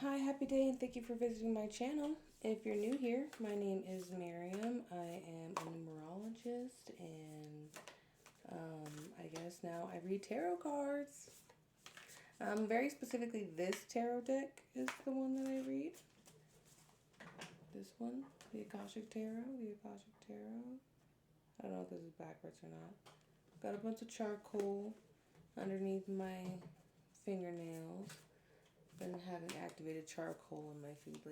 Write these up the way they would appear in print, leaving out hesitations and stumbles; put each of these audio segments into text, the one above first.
Hi, happy day, and thank you for visiting my channel. If you're new here, my name is Miriam. I am a numerologist, and I guess now I read tarot cards. Very specifically, this tarot deck is the one that I read. This one, the Akashic Tarot, the Akashic Tarot. I don't know if this is backwards or not. Got a bunch of charcoal underneath my fingernails. Been having activated charcoal in my feet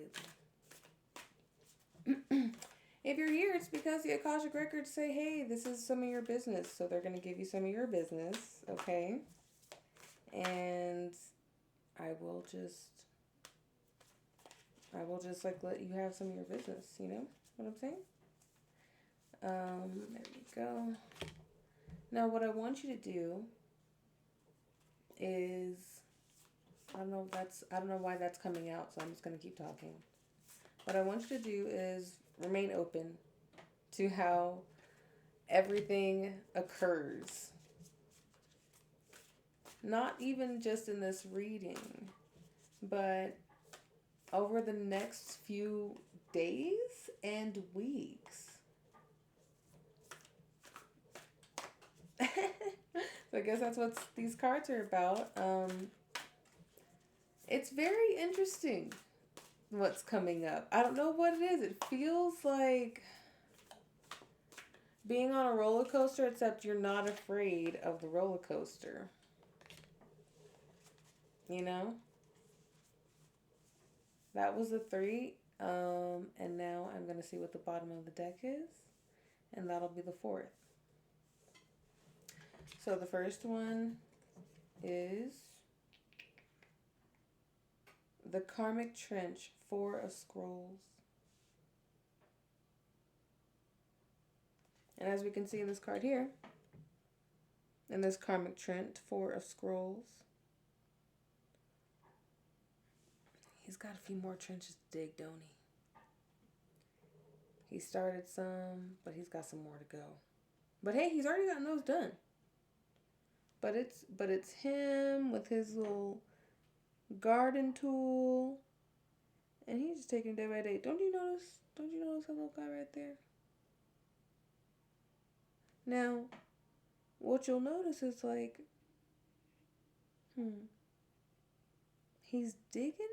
lately. If you're here, it's because the Akashic Records say, hey, this is some of your business. So they're going to give you some of your business, okay? And I will just like let you have some of your business, you know what I'm saying? There we go. Now what I want you to do is, I don't know why that's coming out, so I'm just going to keep talking. What I want you to do is remain open to how everything occurs. Not even just in this reading, but over the next few days and weeks. So I guess that's what these cards are about. It's very interesting what's coming up. I don't know what it is. It feels like being on a roller coaster, except you're not afraid of the roller coaster. You know? That was the three. And now I'm going to see what the bottom of the deck is. And that'll be the fourth. So the first one is the Karmic Trench, Four of Scrolls. And as we can see in this card here, in this Karmic Trench, Four of Scrolls, he's got a few more trenches to dig, don't he? He started some, but he's got some more to go. But hey, he's already gotten those done. But it's him with his little garden tool, and he's just taking it day by day. Don't you notice that little guy right there? Now, what you'll notice is like, he's digging.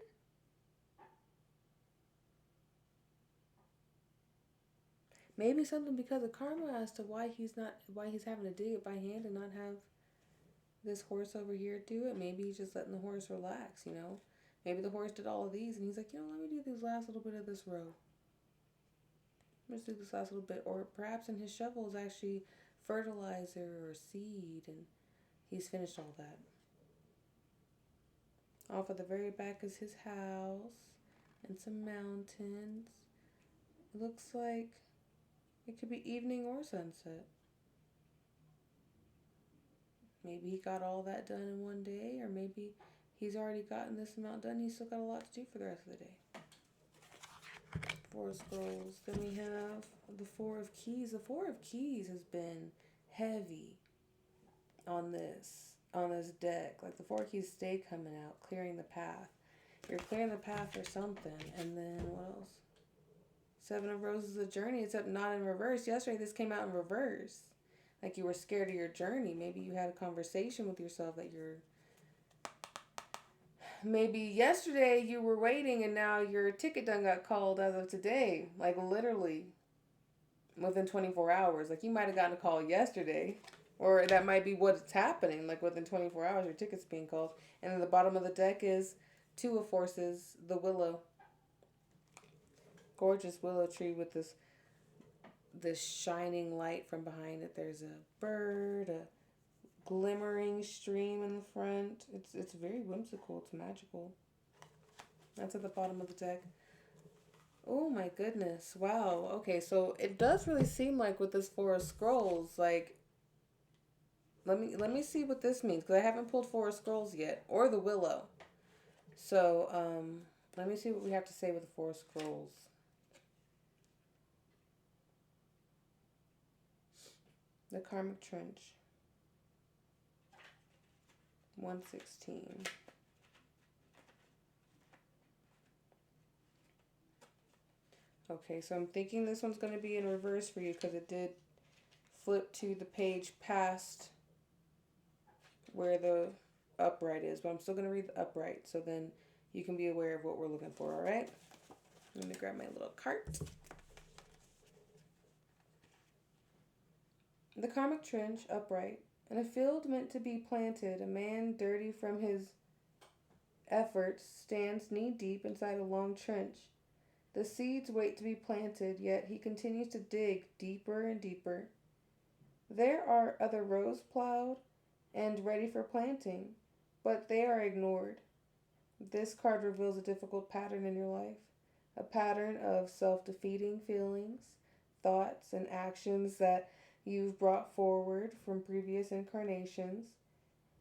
Maybe something because of karma as to why he's having to dig it by hand and not have this horse over here do it. Maybe he's just letting the horse relax, you know. Maybe the horse did all of these and he's like, let me do this last little bit of this row. Let's do this last little bit. Or perhaps in his shovel is actually fertilizer or seed, and he's finished all that. Off at the very back is his house and some mountains. It looks like it could be evening or sunset. Maybe he got all that done in one day, or maybe he's already gotten this amount done. He's still got a lot to do for the rest of the day. Four of Scrolls. Then we have the Four of Keys. The Four of Keys has been heavy on this deck. Like the Four of Keys stay coming out, clearing the path. You're clearing the path for something. And then what else? Seven of Roses, a journey, except not in reverse. Yesterday this came out in reverse. Like you were scared of your journey. Maybe you had a conversation with yourself that maybe yesterday you were waiting and now your ticket done got called as of today. Like literally within 24 hours. Like you might have gotten a call yesterday. Or that might be what's happening. Like within 24 hours your ticket's being called. And then the bottom of the deck is Two of Forces, the willow. Gorgeous willow tree with this shining light from behind it. There's a bird, a glimmering stream in the front. It's very whimsical. It's magical. That's at the bottom of the deck. Oh my goodness. Wow. Okay, so it does really seem like with this Four of Scrolls, like let me see what this means, because I haven't pulled Four of Scrolls yet, or the willow. So, let me see what we have to say with the Four of Scrolls. The Karmic Trench. 116. Okay, so I'm thinking this one's going to be in reverse for you because it did flip to the page past where the upright is, but I'm still going to read the upright so then you can be aware of what we're looking for, all right? Let me grab my little cart. The karmic trench, upright. In a field meant to be planted, a man dirty from his efforts stands knee-deep inside a long trench. The seeds wait to be planted, yet he continues to dig deeper and deeper. There are other rows plowed and ready for planting, but they are ignored. This card reveals a difficult pattern in your life, a pattern of self-defeating feelings, thoughts, and actions that you've brought forward from previous incarnations.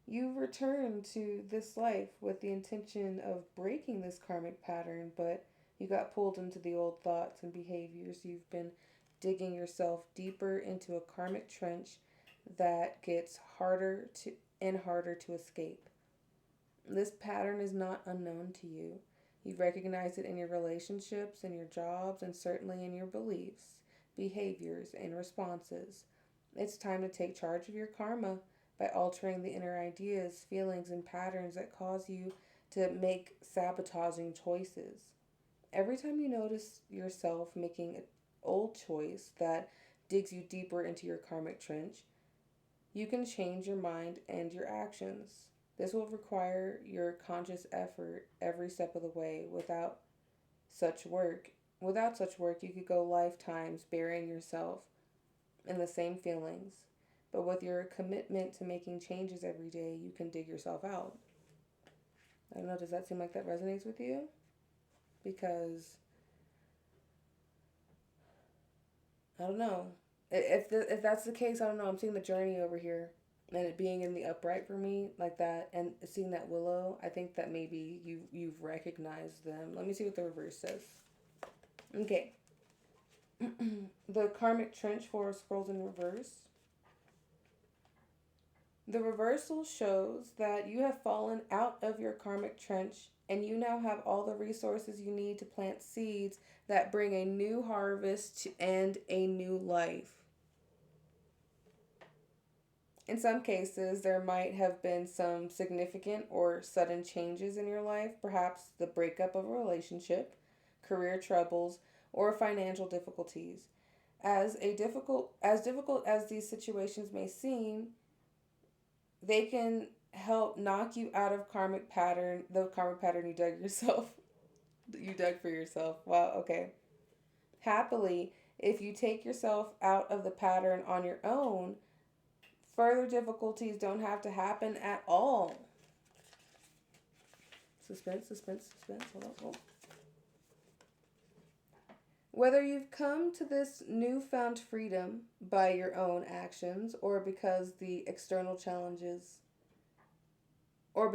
You return to this life with the intention of breaking this karmic pattern, but you got pulled into the old thoughts and behaviors. You've been digging yourself deeper into a karmic trench that gets harder to escape. This pattern is not unknown to you. You recognize it in your relationships, in your jobs, and certainly in your beliefs, behaviors, and responses. It's time to take charge of your karma by altering the inner ideas, feelings, and patterns that cause you to make sabotaging choices. Every time you notice yourself making an old choice that digs you deeper into your karmic trench, you can change your mind and your actions. This will require your conscious effort every step of the way. Without such work, you could go lifetimes burying yourself in the same feelings. But with your commitment to making changes every day, you can dig yourself out. I don't know, does that seem like that resonates with you? Because, I don't know. If that's the case, I don't know. I'm seeing the journey over here. And it being in the upright for me, like that, and seeing that willow, I think that maybe you've recognized them. Let me see what the reverse says. Okay. The karmic trench for scrolls in reverse. The reversal shows that you have fallen out of your karmic trench and you now have all the resources you need to plant seeds that bring a new harvest and a new life. In some cases, there might have been some significant or sudden changes in your life, perhaps the breakup of a relationship, career troubles, or financial difficulties. As difficult as these situations may seem, they can help knock you out of the karmic pattern you dug yourself. You dug for yourself. Wow, okay. Happily, if you take yourself out of the pattern on your own, further difficulties don't have to happen at all. Suspense, suspense, suspense. Hold on, hold on. Whether you've come to this newfound freedom by your own actions or because of external challenges, the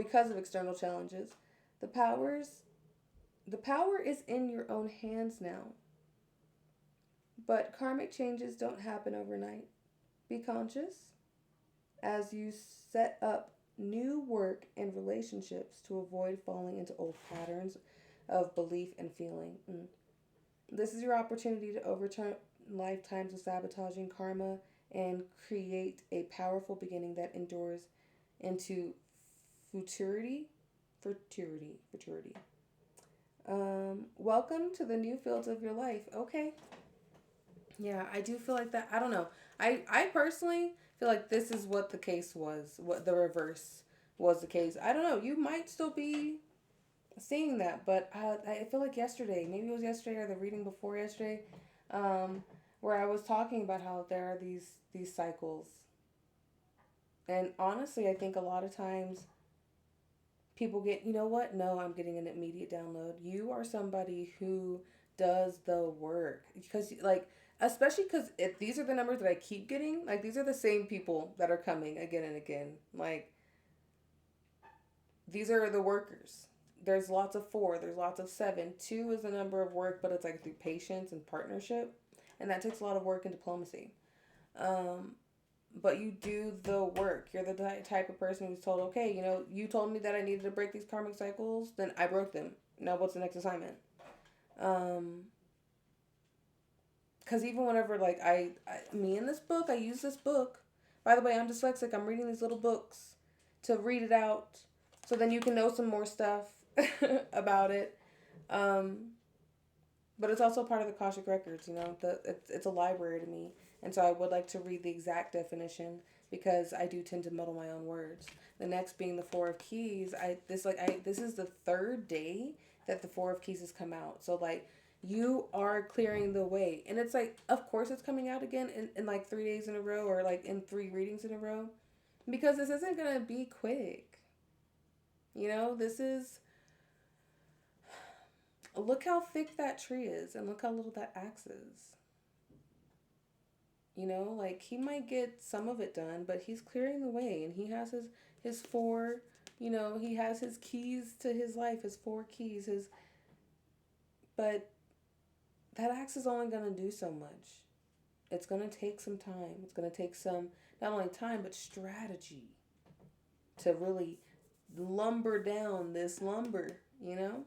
power is in your own hands now. But karmic changes don't happen overnight. Be conscious as you set up new work and relationships to avoid falling into old patterns of belief and feeling. This is your opportunity to overturn lifetimes of sabotaging karma and create a powerful beginning that endures into futurity. Welcome to the new fields of your life. Okay. Yeah, I do feel like that. I don't know. I personally feel like this is what the case was. What the reverse was the case. I don't know. You might still be seeing that, but I feel like yesterday, maybe it was yesterday or the reading before yesterday, where I was talking about how there are these cycles, and honestly, I think a lot of times people get, you know what? No, I'm getting an immediate download. You are somebody who does the work because like. Especially because these are the numbers that I keep getting. Like, these are the same people that are coming again and again. Like, these are the workers. There's lots of 4. There's lots of 7. 2 is the number of work, but it's like through patience and partnership. And that takes a lot of work and diplomacy. But you do the work. You're the type of person who's told, okay, you told me that I needed to break these karmic cycles. Then I broke them. Now what's the next assignment? because even whenever like me in this book, I use this book. By the way, I'm dyslexic. I'm reading these little books to read it out, so then you can know some more stuff about it. Um, but it's also part of the Akashic Records. You know, it's a library to me, and so I would like to read the exact definition because I do tend to muddle my own words. The next being the Four of Keys. This is the third day that the Four of Keys has come out. So like you are clearing the way, and it's like of course it's coming out again in like 3 days in a row or like in 3 readings in a row because this isn't gonna be quick. You know, this is look how thick that tree is and look how little that axe is. You know, like he might get some of it done, but he's clearing the way and he has his four, you know, he has his keys to his life, his four keys, his but that axe is only going to do so much. It's going to take some time. It's going to take some not only time but strategy to really lumber down this lumber, you know?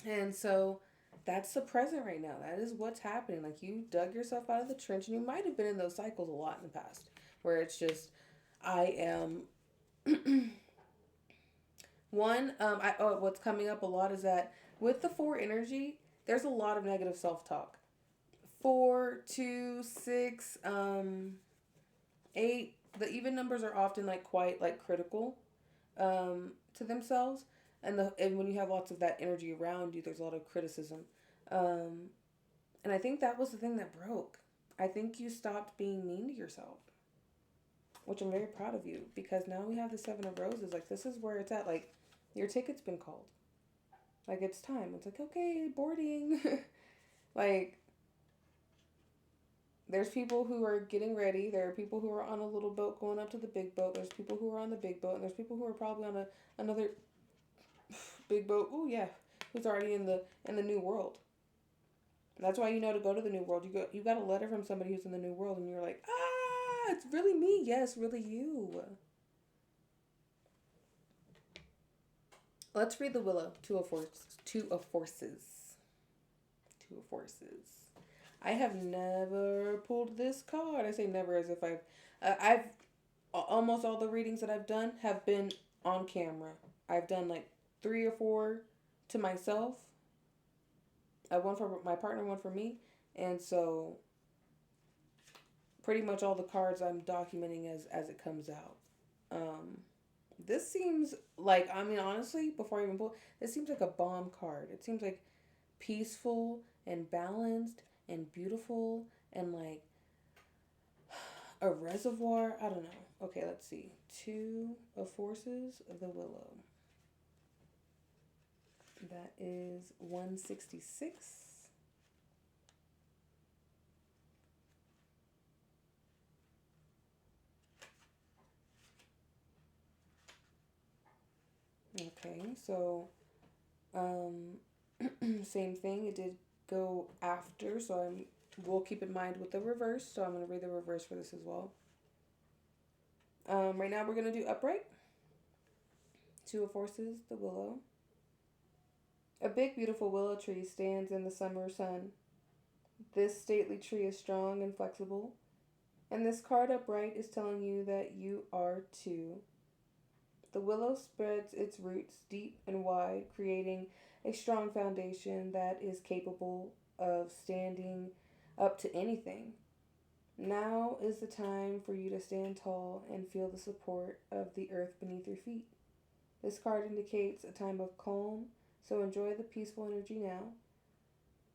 And so that's the present right now. That is what's happening. Like you dug yourself out of the trench, and you might have been in those cycles a lot in the past, where it's just, I am. One, what's coming up a lot is that with the four energy, there's a lot of negative self talk. 4, 2, 6, 8. The even numbers are often like quite like critical, to themselves, and when you have lots of that energy around you, there's a lot of criticism. Um, and I think that was the thing that broke. I think you stopped being mean to yourself, which I'm very proud of you because now we have the Seven of Roses. Like, this is where it's at. Like, your ticket's been called. Like, it's time. It's like, okay, boarding. Like, there's people who are getting ready. There are people who are on a little boat going up to the big boat. There's people who are on the big boat. And there's people who are probably on another big boat. Oh, yeah. Who's already in the new world. That's why you know to go to the new world. You got a letter from somebody who's in the new world, and you're like, it's really me. Yes, really you. Let's read the Willow. Two of Forces. Two of Forces. Two of Forces. I have never pulled this card. I say never as if I've almost all the readings that I've done have been on camera. I've done like 3 or 4 to myself. One for my partner, one for me, and so pretty much all the cards I'm documenting as it comes out. This seems like, I mean, honestly, before I even pull, this seems like a bomb card. It seems like peaceful and balanced and beautiful and like a reservoir. I don't know. Okay, let's see. Two of Forces, the Willow. That is 166. Okay, so same thing. It did go after, so we'll keep in mind with the reverse. So I'm gonna read the reverse for this as well. Right now we're gonna do upright. Two of Forces, the Willow. A big, beautiful willow tree stands in the summer sun. This stately tree is strong and flexible, and this card upright is telling you that you are too. The willow spreads its roots deep and wide, creating a strong foundation that is capable of standing up to anything. Now is the time for you to stand tall and feel the support of the earth beneath your feet. This card indicates a time of calm, so enjoy the peaceful energy now.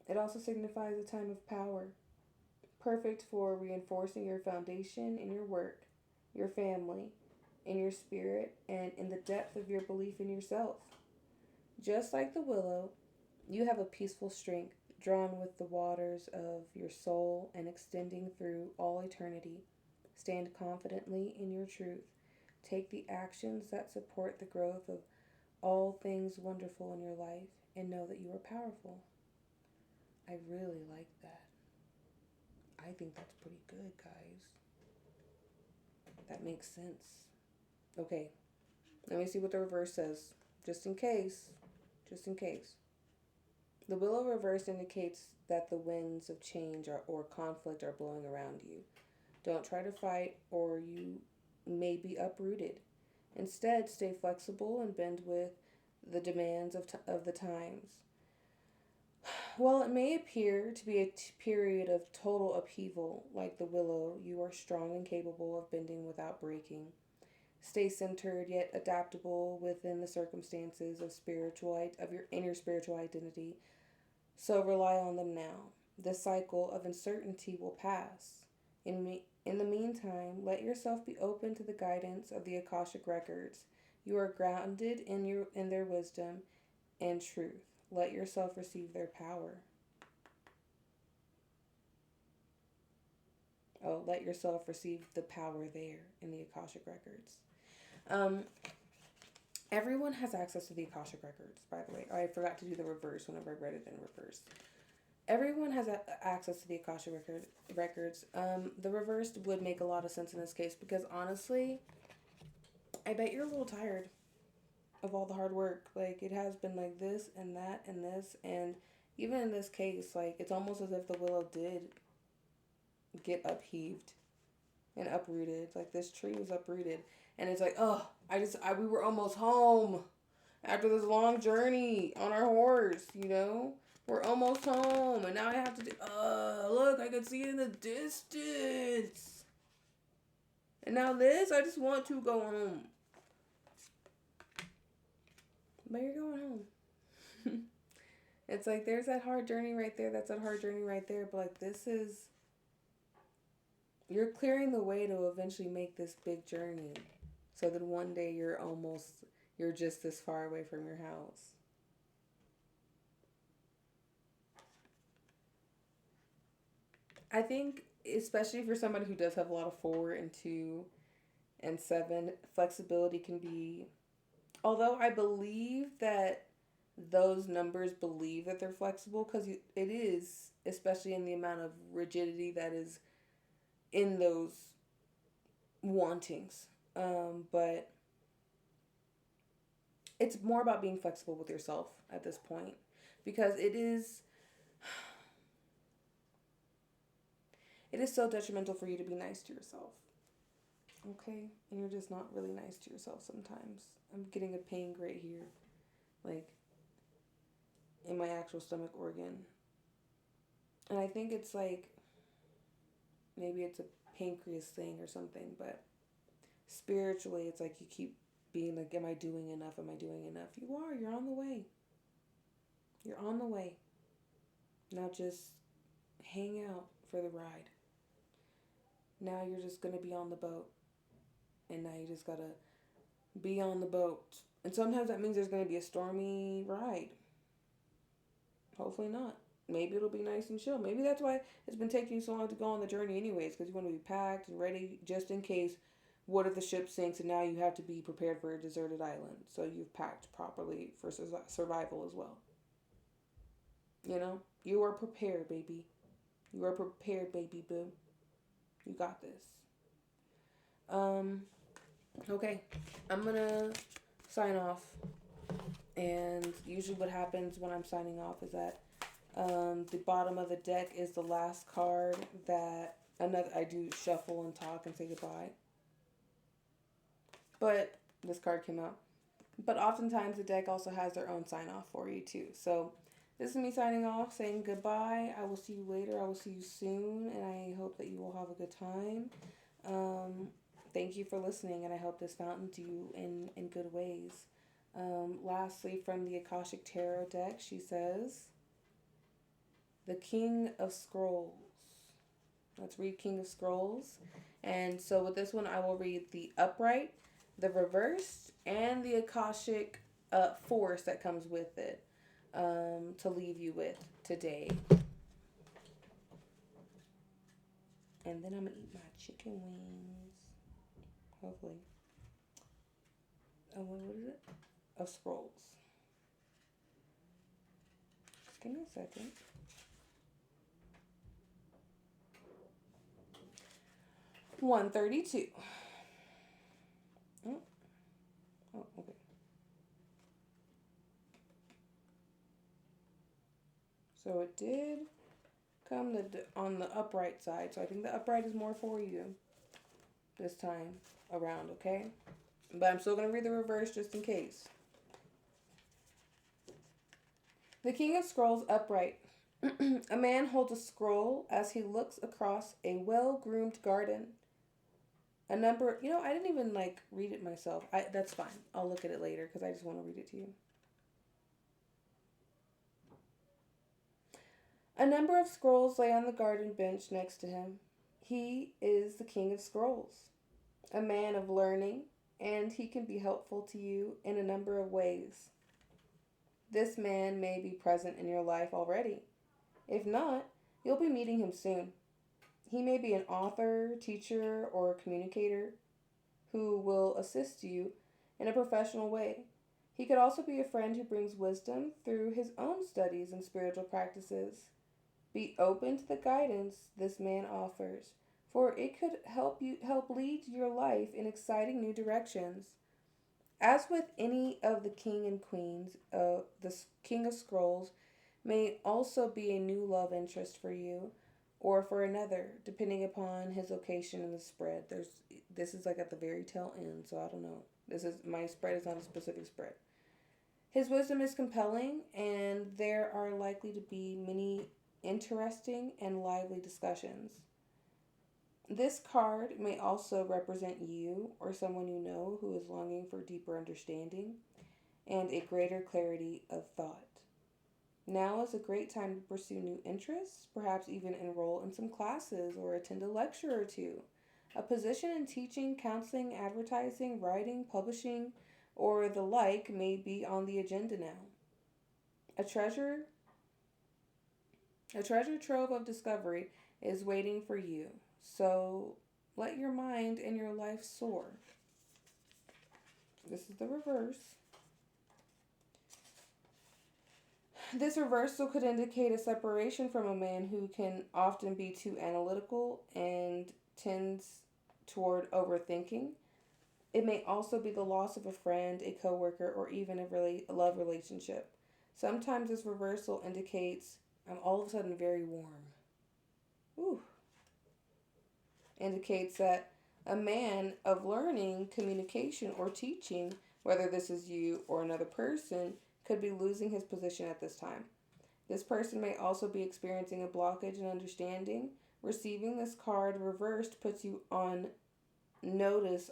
It also signifies a time of power, perfect for reinforcing your foundation in your work, your family, in your spirit, and in the depth of your belief in yourself. Just like the willow, you have a peaceful strength drawn with the waters of your soul and extending through all eternity. Stand confidently in your truth. Take the actions that support the growth of all things wonderful in your life and know that you are powerful. I really like that. I think that's pretty good, guys. That makes sense. Okay, let me see what the reverse says. Just in case. Just in case. The willow reversed indicates that the winds of change or conflict are blowing around you. Don't try to fight, or you may be uprooted. Instead, stay flexible and bend with the demands of the times. While it may appear to be a period of total upheaval, like the willow, you are strong and capable of bending without breaking. Stay centered yet adaptable within the circumstances of your inner spiritual identity. So rely on them now. The cycle of uncertainty will pass. In the meantime, let yourself be open to the guidance of the Akashic records. You are grounded in their wisdom and truth. Let yourself receive their power. Oh, let yourself receive the power there in the Akashic records. Everyone has access to the Akashic records, by the way. I forgot to do the reverse whenever I read it in reverse. Everyone has access to the Akashic records. The reverse would make a lot of sense in this case because honestly, I bet you're a little tired of all the hard work. Like, it has been like this and that and this, and even in this case, like, it's almost as if the willow did get upheaved and uprooted. Like, this tree was uprooted, and it's like, oh, we were almost home after this long journey on our horse, you know? We're almost home, and now I have to do, look, I can see it in the distance. And now this, I just want to go home. But you're going home. It's like, there's that hard journey right there. That's that hard journey right there. But, like, you're clearing the way to eventually make this big journey. So that one day you're just this far away from your house. I think, especially for somebody who does have a lot of 4 and 2 and 7, flexibility can be... Although I believe that those numbers believe that they're flexible, because it is, especially in the amount of rigidity that is in those wantings. But it's more about being flexible with yourself at this point, because it is so detrimental for you to be nice to yourself. Okay? And you're just not really nice to yourself sometimes. I'm getting a ping right here. Like, in my actual stomach organ. And I think it's like, maybe it's a pancreas thing or something, but spiritually, it's like you keep being like, am I doing enough? Am I doing enough? You are. You're on the way. You're on the way. Now just hang out for the ride. Now you're just going to be on the boat. And now you just got to be on the boat. And sometimes that means there's going to be a stormy ride. Hopefully not. Maybe it'll be nice and chill. Maybe that's why it's been taking you so long to go on the journey anyways, because you want to be packed and ready just in case. What if the ship sinks and now you have to be prepared for a deserted island? So you've packed properly for survival as well. You know? You are prepared, baby. You are prepared, baby boo. You got this. Okay. I'm gonna sign off. And usually what happens when I'm signing off is that the bottom of the deck is the last card that I do shuffle and talk and say goodbye. But this card came out. But oftentimes the deck also has their own sign off for you too. So this is me signing off, saying goodbye. I will see you later. I will see you soon. And I hope that you will have a good time. Thank you for listening. And I hope this found you in good ways. Lastly, from the Akashic Tarot deck, she says, the King of Scrolls. Let's read King of Scrolls. And so with this one, I will read the upright, the reversed, and the Akashic force that comes with it to leave you with today. And then I'm going to eat my chicken wings. Hopefully. Oh, what is it? Of Scrolls. Give me a second. $132. Oh, okay. So it did come on the upright side. So I think the upright is more for you this time around, okay? But I'm still going to read the reverse just in case. The King of Scrolls upright. A man holds a scroll as he looks across a well-groomed garden. A number, I didn't even read it myself. That's fine. I'll look at it later because I just want to read it to you. A number of scrolls lay on the garden bench next to him. He is the King of Scrolls, a man of learning, and he can be helpful to you in a number of ways. This man may be present in your life already. If not, you'll be meeting him soon. He may be an author, teacher, or communicator who will assist you in a professional way. He could also be a friend who brings wisdom through his own studies and spiritual practices. Be open to the guidance this man offers, for it could help lead your life in exciting new directions. As with any of the king and queens, the King of Scrolls may also be a new love interest for you or for another, depending upon his location in the spread. This is at the very tail end, so I don't know. My spread is not a specific spread. His wisdom is compelling, and there are likely to be many interesting and lively discussions. This card may also represent you or someone you know who is longing for deeper understanding and a greater clarity of thought. Now is a great time to pursue new interests, perhaps even enroll in some classes or attend a lecture or two. A position in teaching, counseling, advertising, writing, publishing, or the like may be on the agenda now. A treasure trove of discovery is waiting for you. So let your mind and your life soar. This is the reverse. This reversal could indicate a separation from a man who can often be too analytical and tends toward overthinking. It may also be the loss of a friend, a coworker, or even a love relationship. Sometimes this reversal indicates I'm all of a sudden very warm. Ooh. Indicates that a man of learning, communication, or teaching, whether this is you or another person, could be losing his position at this time. This person may also be experiencing a blockage in understanding. Receiving this card reversed puts you on notice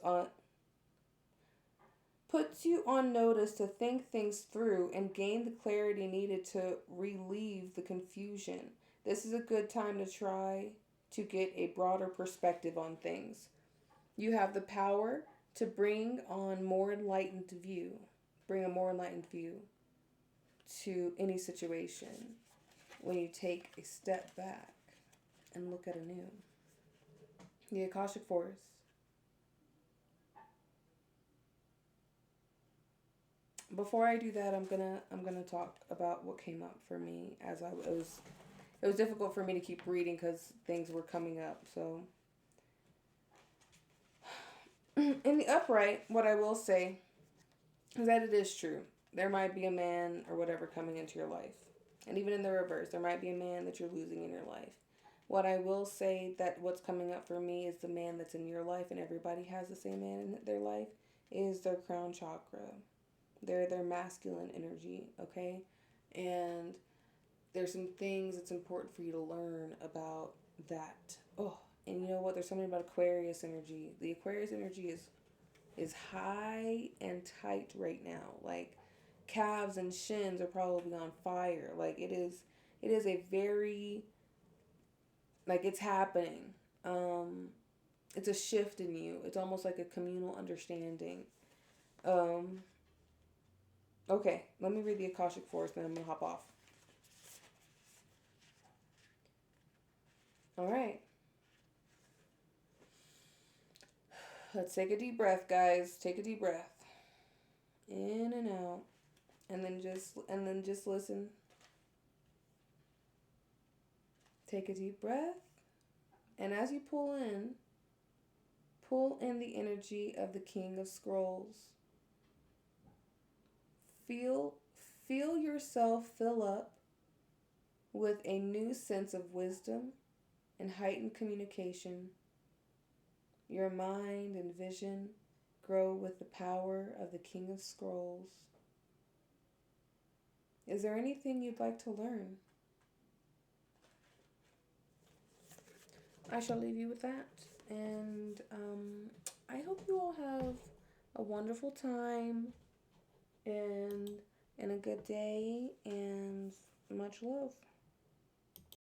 to think things through and gain the clarity needed to relieve the confusion. This is a good time to try to get a broader perspective on things. You have the power to bring a more enlightened view to any situation when you take a step back and look at anew. The Akashic Forest. Before I do that, I'm gonna talk about what came up for me as it was difficult for me to keep reading because things were coming up. So in the upright, what I will say is that it is true. There might be a man or whatever coming into your life. And even in the reverse, there might be a man that you're losing in your life. What I will say that what's coming up for me is the man that's in your life, and everybody has the same man in their life, is their crown chakra. They're their masculine energy, okay? And there's some things it's important for you to learn about that. Oh, and you know what? There's something about Aquarius energy. The Aquarius energy is high and tight right now. Like calves and shins are probably on fire. Like it is a very it's happening. It's a shift in you. It's almost like a communal understanding. Okay, let me read the Akashic Forest, then I'm gonna hop off. All right. Let's take a deep breath, guys. Take a deep breath. In and out. And then just listen. Take a deep breath. And as you pull in the energy of the King of Scrolls. Feel yourself fill up with a new sense of wisdom and heightened communication. Your mind and vision grow with the power of the King of Scrolls. Is there anything you'd like to learn? I shall leave you with that. And I hope you all have a wonderful time and a good day and much love.